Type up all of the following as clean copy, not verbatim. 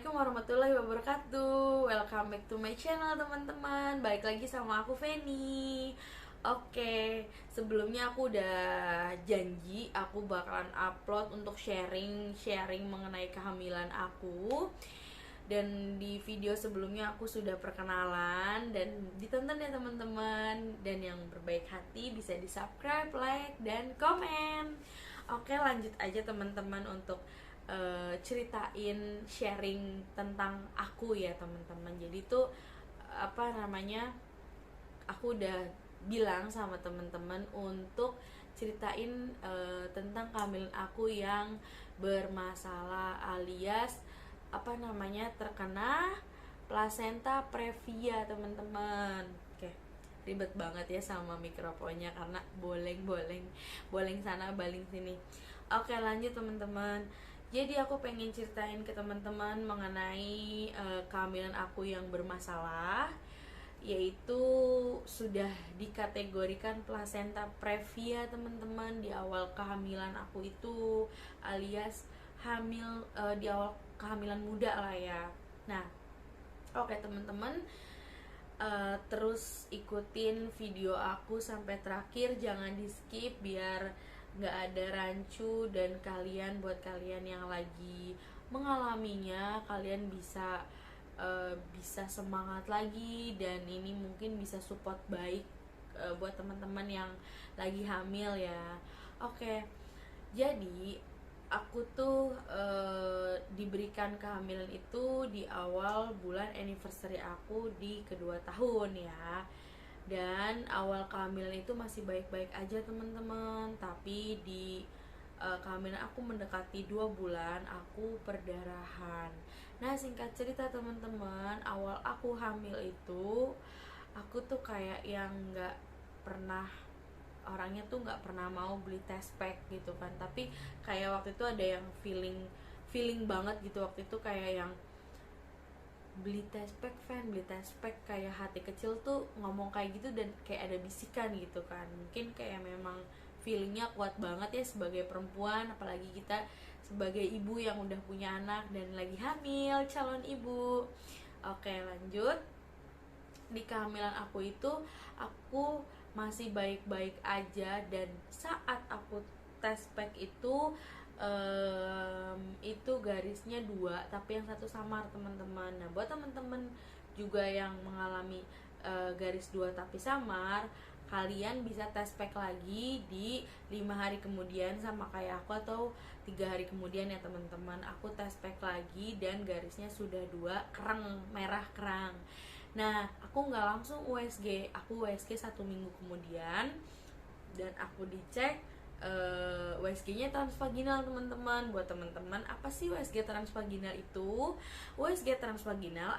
Assalamualaikum warahmatullahi wabarakatuh. Welcome back to my channel teman-teman. Balik lagi sama aku Feni. Oke, sebelumnya aku udah janji aku bakalan upload untuk sharing mengenai kehamilan aku. Dan di video sebelumnya aku sudah perkenalan dan ditonton ya teman-teman. Dan yang berbaik hati bisa di subscribe, like, dan komen. Oke, lanjut aja teman-teman untuk ceritain sharing tentang aku ya teman-teman. Jadi tuh aku udah bilang sama teman-teman untuk ceritain tentang kehamilan aku yang bermasalah alias terkena plasenta previa teman-teman. Oke, ribet banget ya sama mikrofonnya karena boleng sana baling sini. Oke, lanjut teman-teman. Jadi aku pengen ceritain ke teman-teman mengenai kehamilan aku yang bermasalah, yaitu sudah dikategorikan plasenta previa teman-teman di awal kehamilan aku itu, alias di awal kehamilan muda lah ya. Nah, oke teman-teman, terus ikutin video aku sampai terakhir, jangan di skip biar nggak ada rancu, dan buat kalian yang lagi mengalaminya, kalian bisa semangat lagi, dan ini mungkin bisa support baik buat teman-teman yang lagi hamil ya. Oke, jadi aku tuh diberikan kehamilan itu di awal bulan anniversary aku di kedua tahun ya. Dan awal kehamilan itu masih baik-baik aja teman-teman, tapi di kehamilan aku mendekati 2 bulan aku perdarahan. Nah, singkat cerita teman-teman, awal aku hamil itu aku tuh kayak yang orangnya tuh nggak pernah mau beli test pack gitu kan, tapi kayak waktu itu ada yang feeling banget gitu waktu itu, kayak yang beli test pack, kayak hati kecil tuh ngomong kayak gitu, dan kayak ada bisikan gitu kan. Mungkin kayak memang feelingnya kuat banget ya sebagai perempuan, apalagi kita sebagai ibu yang udah punya anak dan lagi hamil, calon ibu. Oke, lanjut. Di kehamilan aku itu aku masih baik-baik aja, dan saat aku test pack itu garisnya 2 tapi yang satu samar teman-teman. Nah, buat teman-teman juga yang mengalami garis 2 tapi samar, kalian bisa test pack lagi di 5 hari kemudian sama kayak aku, atau 3 hari kemudian ya teman-teman. Aku test pack lagi dan garisnya sudah 2, merah kerang. Nah, aku nggak langsung USG, aku USG 1 minggu kemudian, dan aku dicek USG-nya transvaginal teman-teman. Buat teman-teman, apa sih USG transvaginal itu? USG transvaginal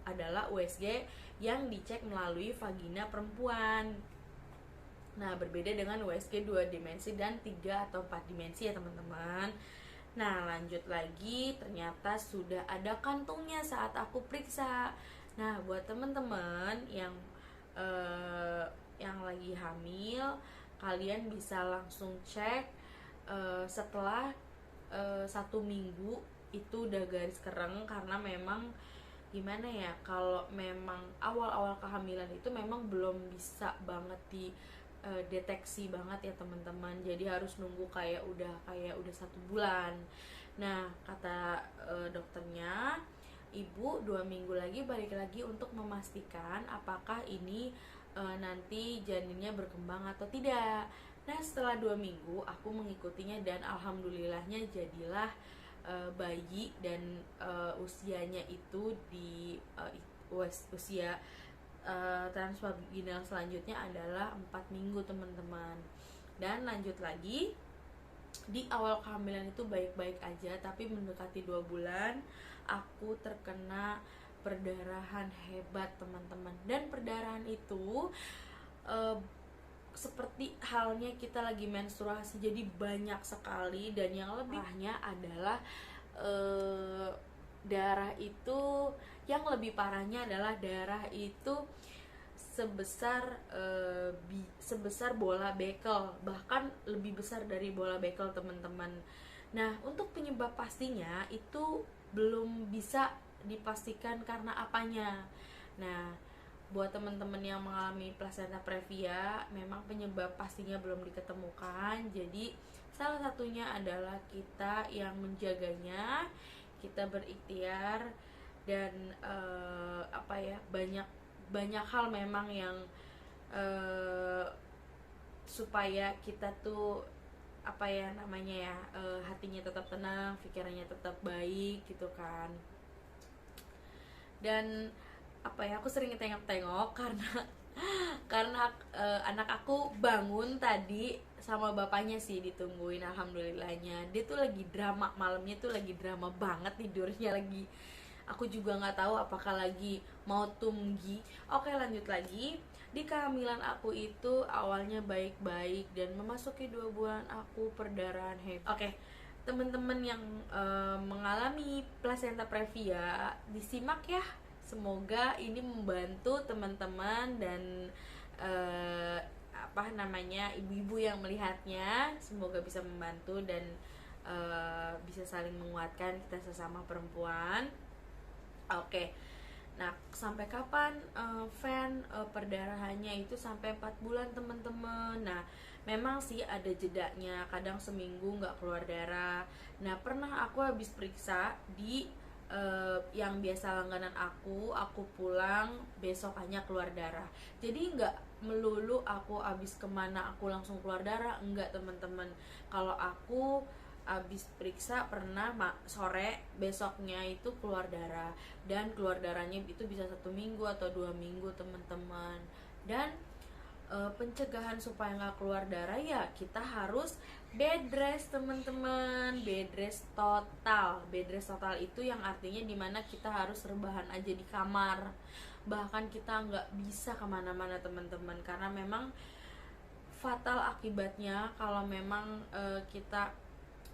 adalah USG yang dicek melalui vagina perempuan. Nah, berbeda dengan USG 2 dimensi dan 3 atau 4 dimensi ya teman-teman. Nah, lanjut lagi, ternyata sudah ada kantungnya saat aku periksa. Nah, buat teman-teman yang lagi hamil, kalian bisa langsung cek setelah 1 minggu itu udah garis kereng, karena memang gimana ya, kalau memang awal-awal kehamilan itu memang belum bisa banget di deteksi banget ya teman-teman, jadi harus nunggu kayak udah 1 bulan. Nah, kata dokternya, ibu 2 minggu lagi balik lagi untuk memastikan apakah ini nanti janinnya berkembang atau tidak. Nah, setelah 2 minggu aku mengikutinya, dan alhamdulillahnya jadilah bayi, dan usianya itu di usia transvaginal selanjutnya adalah 4 minggu teman-teman. Dan lanjut lagi, di awal kehamilan itu baik-baik aja, tapi mendekati 2 bulan aku terkena perdarahan hebat teman-teman. Dan perdarahan itu seperti halnya kita lagi menstruasi, jadi banyak sekali, dan yang lebih parahnya adalah darah itu, yang lebih parahnya adalah darah itu sebesar bola bekel, bahkan lebih besar dari bola bekel teman-teman. Nah, untuk penyebab pastinya itu belum bisa dipastikan karena apanya. Nah, buat teman-teman yang mengalami plasenta previa, memang penyebab pastinya belum diketemukan. Jadi salah satunya adalah kita yang menjaganya, kita berikhtiar, dan banyak banyak hal memang yang supaya kita tuh hatinya tetap tenang, pikirannya tetap baik gitu kan. Dan aku sering tengok-tengok karena anak aku bangun tadi sama bapaknya sih, ditungguin, alhamdulillahnya. Dia tuh lagi drama, malamnya tuh lagi drama banget tidurnya, lagi aku juga nggak tahu apakah lagi mau tumgi. Oke, lanjut lagi. Di kehamilan aku itu awalnya baik-baik dan memasuki 2 bulan aku perdarahan hebat. Oke, teman-teman yang mengalami plasenta previa, disimak ya. Semoga ini membantu teman-teman dan ibu-ibu yang melihatnya. Semoga bisa membantu dan bisa saling menguatkan kita sesama perempuan. Oke. Nah, sampai kapan perdarahannya itu sampai 4 bulan teman-teman. Nah, memang sih ada jedanya, kadang seminggu nggak keluar darah. Nah, pernah aku habis periksa di yang biasa langganan aku pulang besokannya keluar darah. Jadi nggak melulu aku habis kemana aku langsung keluar darah, enggak teman-teman. Kalau aku abis periksa pernah sore besoknya itu keluar darah, dan keluar darahnya itu bisa 1 minggu atau 2 minggu teman-teman. Dan pencegahan supaya nggak keluar darah ya kita harus bed rest teman-teman. Bed rest total itu yang artinya dimana kita harus rebahan aja di kamar, bahkan kita nggak bisa kemana-mana teman-teman, karena memang fatal akibatnya kalau memang kita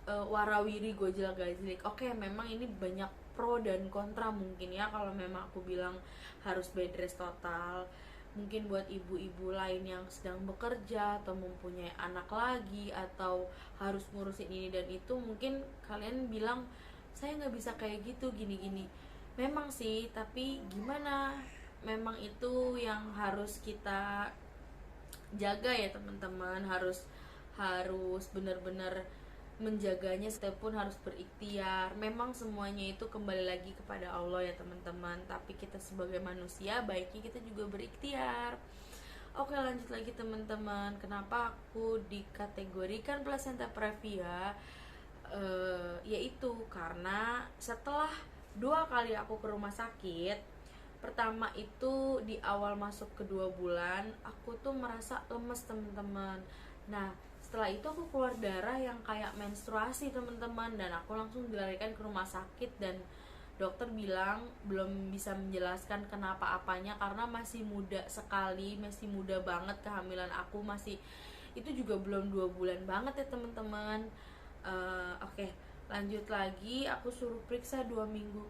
warawiri gojol gajlik. Oke, memang ini banyak pro dan kontra mungkin ya kalau memang aku bilang harus bed rest total. Mungkin buat ibu-ibu lain yang sedang bekerja atau mempunyai anak lagi atau harus ngurusin ini dan itu, mungkin kalian bilang saya nggak bisa kayak gitu gini-gini. Memang sih, tapi gimana, memang itu yang harus kita jaga ya teman-teman. Harus benar-benar menjaganya, setiap pun harus berikhtiar. Memang semuanya itu kembali lagi kepada Allah ya teman-teman, tapi kita sebagai manusia baiknya kita juga berikhtiar. Oke, lanjut lagi teman-teman. Kenapa aku dikategorikan plasenta previa? Yaitu karena setelah 2 kali aku ke rumah sakit. Pertama itu di awal masuk ke 2 bulan aku tuh merasa lemes teman-teman. Nah, setelah itu aku keluar darah yang kayak menstruasi teman-teman, dan aku langsung dilarikan ke rumah sakit, dan dokter bilang belum bisa menjelaskan kenapa apanya karena masih muda sekali, masih muda banget kehamilan aku, masih itu juga belum 2 bulan banget ya teman-teman. Oke, lanjut lagi, aku suruh periksa 2 minggu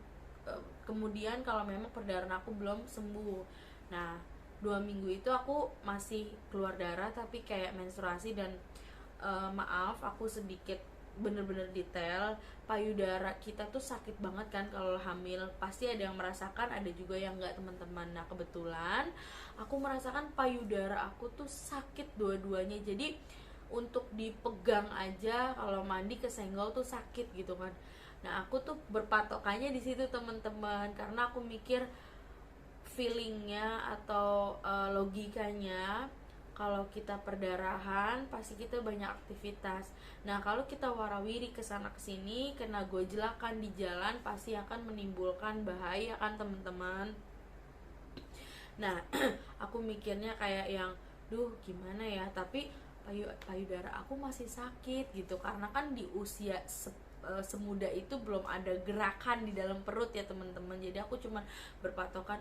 kemudian kalau memang perdarahan aku belum sembuh. Nah, 2 minggu itu aku masih keluar darah tapi kayak menstruasi, dan maaf aku sedikit bener-bener detail. Payudara kita tuh sakit banget kan kalau hamil, pasti ada yang merasakan, ada juga yang enggak teman-teman. Nah, kebetulan aku merasakan payudara aku tuh sakit dua-duanya, jadi untuk dipegang aja kalau mandi kesenggol tuh sakit gitu kan. Nah, aku tuh berpatokannya di situ teman-teman, karena aku mikir feelingnya atau logikanya kalau kita perdarahan pasti kita banyak aktivitas. Nah, kalau kita warawiri kesana kesini kena gojlakan di jalan pasti akan menimbulkan bahaya kan teman-teman. Nah, aku mikirnya kayak yang duh gimana ya, tapi payudara aku masih sakit gitu, karena kan di usia semuda itu belum ada gerakan di dalam perut ya teman-teman. Jadi aku cuma berpatokan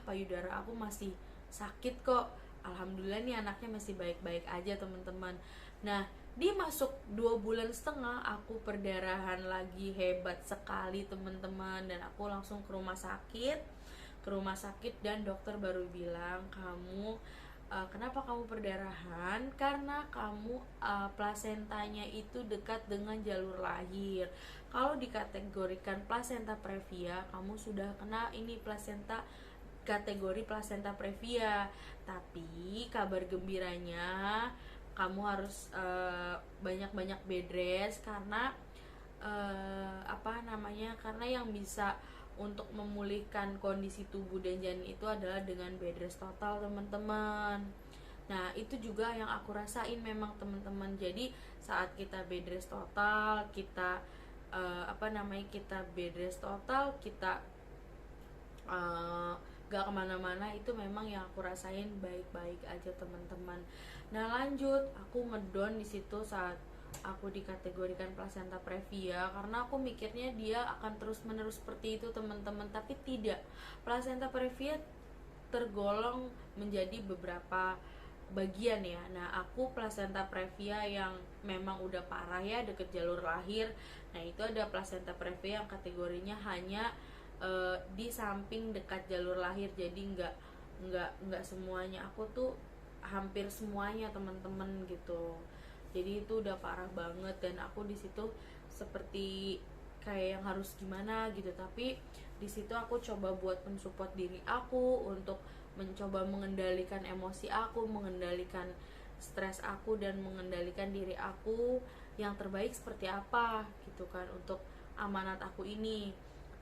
payudara aku masih sakit kok. Alhamdulillah nih anaknya masih baik-baik aja teman-teman. Nah, di masuk 2 bulan setengah aku perdarahan lagi hebat sekali teman-teman, dan aku langsung ke rumah sakit dan dokter baru bilang kamu kenapa kamu perdarahan? Karena kamu plasentanya itu dekat dengan jalur lahir. Kalau dikategorikan plasenta previa, kamu sudah kena ini plasenta, kategori plasenta previa. Tapi kabar gembiranya kamu harus banyak-banyak bed rest, karena karena yang bisa untuk memulihkan kondisi tubuh dan janin itu adalah dengan bed rest total, teman-teman. Nah, itu juga yang aku rasain memang, teman-teman. Jadi saat kita bed rest total, kita kita bed rest total, kita gak kemana-mana, itu memang yang aku rasain baik-baik aja, teman-teman. Nah, lanjut, aku ngedon di situ saat aku dikategorikan plasenta previa, karena aku mikirnya dia akan terus-menerus seperti itu, teman-teman. Tapi tidak, plasenta previa tergolong menjadi beberapa bagian ya. Nah, aku plasenta previa yang memang udah parah ya, deket jalur lahir. Nah, itu ada plasenta previa yang kategorinya hanya di samping dekat jalur lahir, jadi nggak semuanya. Aku tuh hampir semuanya, teman-teman, gitu. Jadi itu udah parah banget, dan aku di situ seperti kayak yang harus gimana gitu. Tapi di situ aku coba buat mensupport diri aku untuk mencoba mengendalikan emosi aku, mengendalikan stres aku, dan mengendalikan diri aku yang terbaik seperti apa gitu kan untuk amanat aku ini.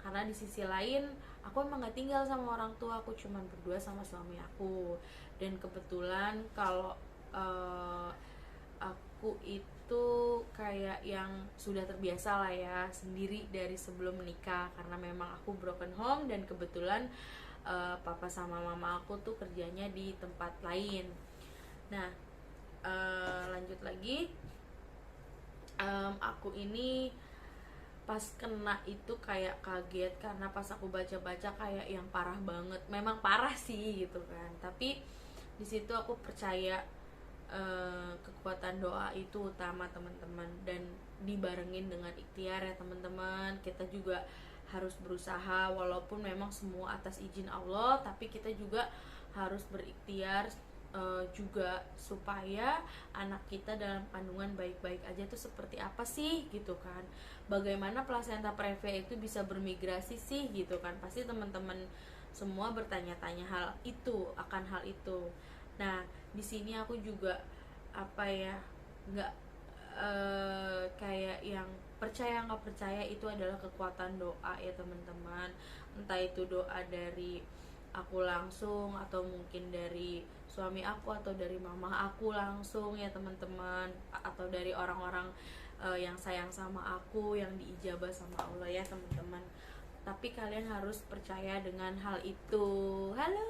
Karena di sisi lain aku emang gak tinggal sama orang tua, aku cuman berdua sama suami aku. Dan kebetulan kalau aku itu kayak yang sudah terbiasa lah ya, sendiri dari sebelum menikah, karena memang aku broken home, dan kebetulan papa sama mama aku tuh kerjanya di tempat lain. Nah, lanjut lagi, aku ini pas kena itu kayak kaget, karena pas aku baca-baca kayak yang parah banget. Memang parah sih gitu kan, tapi di situ aku percaya kekuatan doa itu utama, teman-teman, dan dibarengin dengan ikhtiar ya, teman-teman. Kita juga harus berusaha, walaupun memang semua atas izin Allah, tapi kita juga harus berikhtiar juga supaya anak kita dalam kandungan baik-baik aja tuh seperti apa sih gitu kan. Bagaimana plasenta previa itu bisa bermigrasi sih gitu kan. Pasti teman-teman semua bertanya-tanya akan hal itu. Nah, di sini aku juga nggak kayak yang percaya nggak percaya, itu adalah kekuatan doa ya, teman-teman. Entah itu doa dari aku langsung, atau mungkin dari suami aku, atau dari mama aku langsung ya, teman-teman, atau dari orang-orang yang sayang sama aku, yang diijabah sama Allah ya, teman-teman. Tapi kalian harus percaya dengan hal itu. Halo,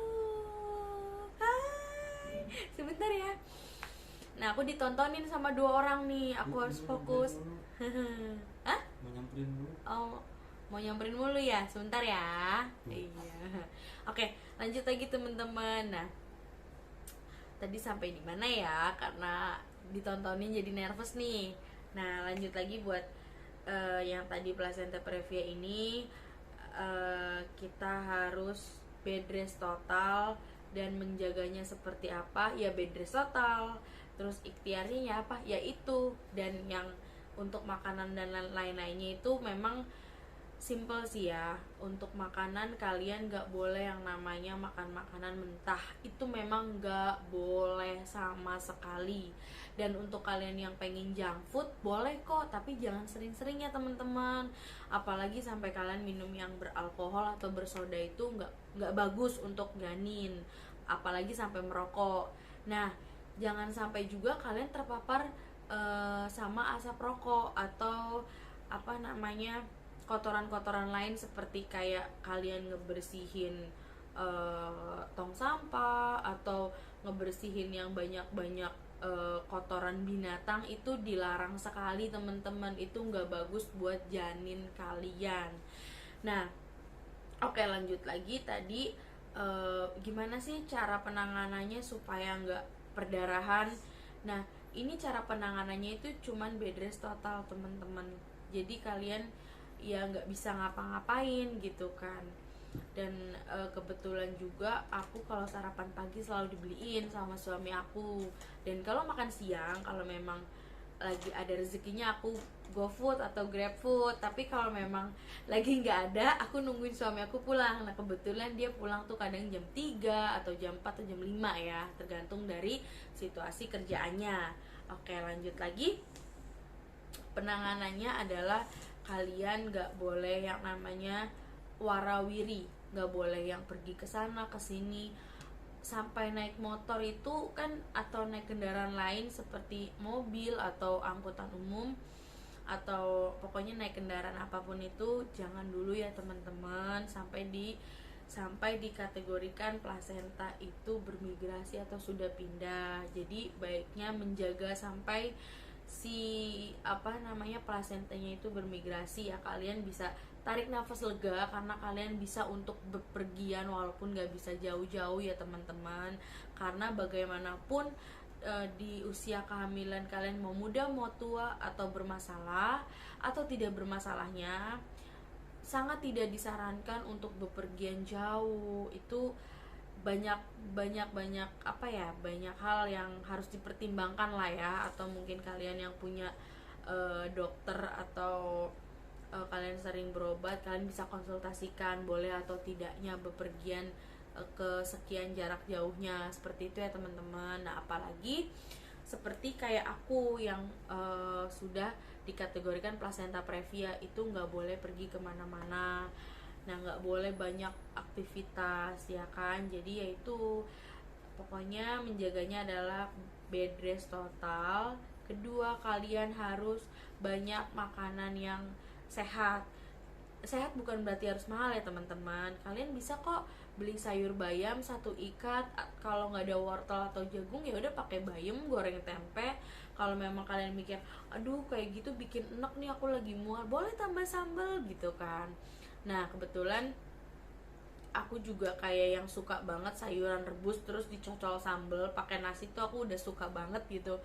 hai, sebentar ya. Nah, aku ditontonin sama 2 orang nih, aku harus fokus. Hah? Mau nyamperin dulu. Oh, mau nyamperin mulu ya, sebentar ya. Iya. Oke, lanjut lagi, teman-teman. Nah, tadi sampai di mana ya? Karena ditontonin jadi nervous nih. Nah, lanjut lagi buat yang tadi plasenta previa ini, kita harus bed rest total, dan menjaganya seperti apa ya, bed rest total. Terus ikhtiarnya ya apa ya itu. Dan yang untuk makanan dan lain-lainnya itu memang simple sih ya. Untuk makanan, kalian gak boleh yang namanya makan makanan mentah, itu memang gak boleh sama sekali. Dan untuk kalian yang pengen junk food, boleh kok, tapi jangan sering-sering ya, teman-teman. Apalagi sampai kalian minum yang beralkohol atau bersoda, itu gak bagus untuk janin, apalagi sampai merokok. Nah, jangan sampai juga kalian terpapar sama asap rokok, atau kotoran-kotoran lain, seperti kayak kalian ngebersihin tong sampah, atau ngebersihin yang banyak-banyak kotoran binatang. Itu dilarang sekali, teman-teman. Itu nggak bagus buat janin kalian. Nah, oke, lanjut lagi tadi, gimana sih cara penanganannya supaya nggak perdarahan. Nah, ini cara penanganannya itu cuman bed rest total, teman-teman. Jadi kalian ya nggak bisa ngapa-ngapain gitu kan. Dan kebetulan juga aku kalau sarapan pagi selalu dibeliin sama suami aku. Dan kalau makan siang, kalau memang lagi ada rezekinya, aku GoFood atau GrabFood. Tapi kalau memang lagi nggak ada, aku nungguin suami aku pulang. Nah kebetulan dia pulang tuh kadang jam 3 atau jam 4 atau jam 5 ya, tergantung dari situasi kerjaannya. Oke, lanjut lagi. Penanganannya adalah kalian nggak boleh yang namanya warawiri, nggak boleh yang pergi ke sana ke sini. Sampai naik motor itu kan, atau naik kendaraan lain seperti mobil atau angkutan umum, atau pokoknya naik kendaraan apapun itu, jangan dulu ya teman-teman sampai dikategorikan plasenta itu bermigrasi atau sudah pindah. Jadi baiknya menjaga sampai si plasentanya itu bermigrasi ya. Kalian bisa tarik nafas lega karena kalian bisa untuk bepergian walaupun gak bisa jauh-jauh ya teman-teman. Karena bagaimanapun di usia kehamilan kalian mau muda mau tua atau bermasalah atau tidak bermasalahnya, sangat tidak disarankan untuk bepergian jauh. Itu banyak banyak banyak banyak hal yang harus dipertimbangkan lah ya. Atau mungkin kalian yang punya dokter, atau kalian sering berobat, kalian bisa konsultasikan boleh atau tidaknya bepergian ke sekian jarak jauhnya, seperti itu ya teman-teman. Nah apalagi seperti kayak aku yang sudah dikategorikan plasenta previa, itu nggak boleh pergi kemana-mana. Nah nggak boleh banyak aktivitas ya kan. Jadi yaitu pokoknya menjaganya adalah bed rest total. Kedua, kalian harus banyak makanan yang sehat. Sehat bukan berarti harus mahal ya teman-teman. Kalian bisa kok beli sayur bayam satu ikat. Kalau nggak ada wortel atau jagung ya udah pakai bayam goreng tempe. Kalau memang kalian mikir aduh kayak gitu bikin enek nih, aku lagi mual, boleh tambah sambal gitu kan. Nah kebetulan aku juga kayak yang suka banget sayuran rebus terus dicocol sambal pakai nasi, tuh aku udah suka banget gitu.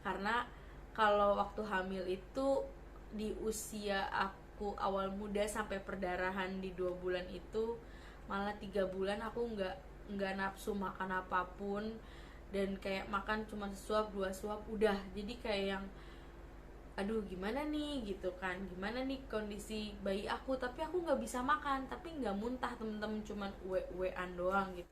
Karena kalau waktu hamil itu, di usia aku awal muda sampai perdarahan di 2 bulan itu, malah 3 bulan aku nggak nafsu makan apapun. Dan kayak makan cuma sesuap 2 suap udah. Jadi kayak yang aduh gimana nih gitu kan, gimana nih kondisi bayi aku, tapi aku nggak bisa makan, tapi nggak muntah temen-temen, cuman uwe-uwean doang gitu.